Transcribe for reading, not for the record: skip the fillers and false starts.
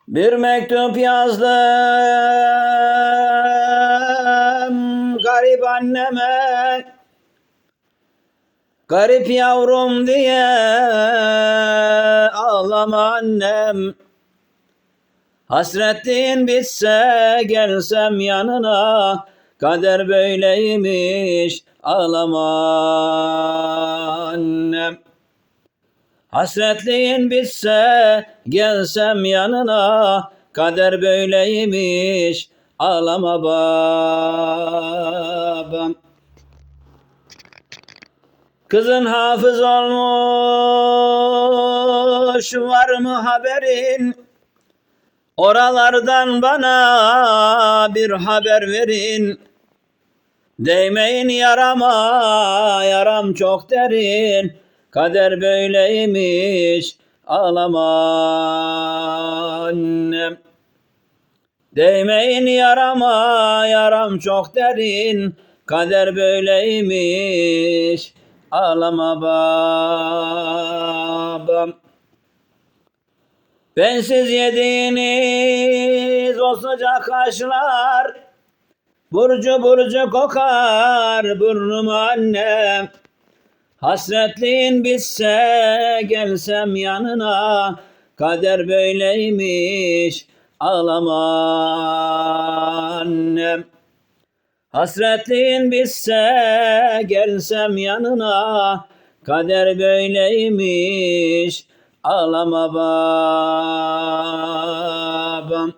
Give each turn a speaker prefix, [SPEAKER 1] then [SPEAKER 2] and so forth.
[SPEAKER 1] Bir mektup yazdım garip anneme, garip yavrum diye ağlama annem. Hasretin bitse gelsem yanına, kader böyleymiş ağlama annem. Hasretliğin bitse gelsem yanına, kader böyleymiş ağlama babam. Kızın hafız olmuş, var mı haberin? Oralardan bana bir haber verin. Değmeyin yarama, yaram çok derin. Kader böyleymiş ağlama annem. Değmeyin yarama, yaram çok derin. Kader böyleymiş ağlama babam. Bensiz yediğiniz o sıcak kaşlar burcu burcu kokar burnum annem. Hasretliğin bitse gelsem yanına, kader böyleymiş ağlama annem. Hasretliğin bitse gelsem yanına, kader böyleymiş ağlama babam.